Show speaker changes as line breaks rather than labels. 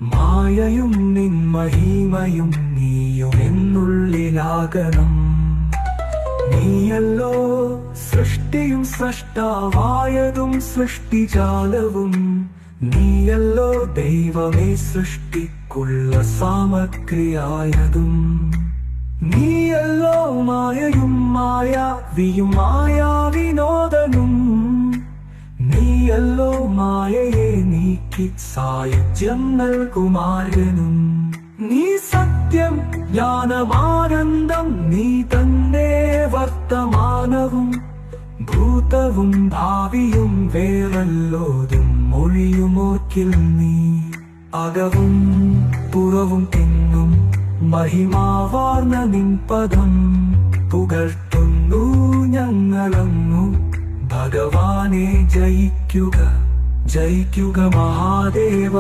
മായയും നിൻ മഹിമയും നീയും എന്നുള്ളിലാകണം. നീയല്ലോ സൃഷ്ടിയും സൃഷ്ടാവായതും സൃഷ്ടിജാലവും. നീയല്ലോ ദൈവമേ സൃഷ്ടിക്കുള്ള സാമഗ്രിയായതും. നീയല്ലോ മായയും മായാവിയും മായാവിനോദനും. നീയല്ലോ മായയെ നീക്കി സായുജ്യം നൽകുമാരനും. നീ സത്യം ജ്ഞാനമാനന്ദം, നീ തന്നെ വർത്തമാനവും ഭൂതവും ഭാവിയും വേറല്ലോതും മൊഴിയുമോർക്കിൽ നീ. അകവും പുറവും തിങ്ങും മഹിമാവാർന്ന നിൻ പദം പുകഴ്ത്തുന്നു ഞങ്ങളങ്ങു. ഭഗവാനെ ജയിക്കുക ജയിക്കുക മഹാദേവ.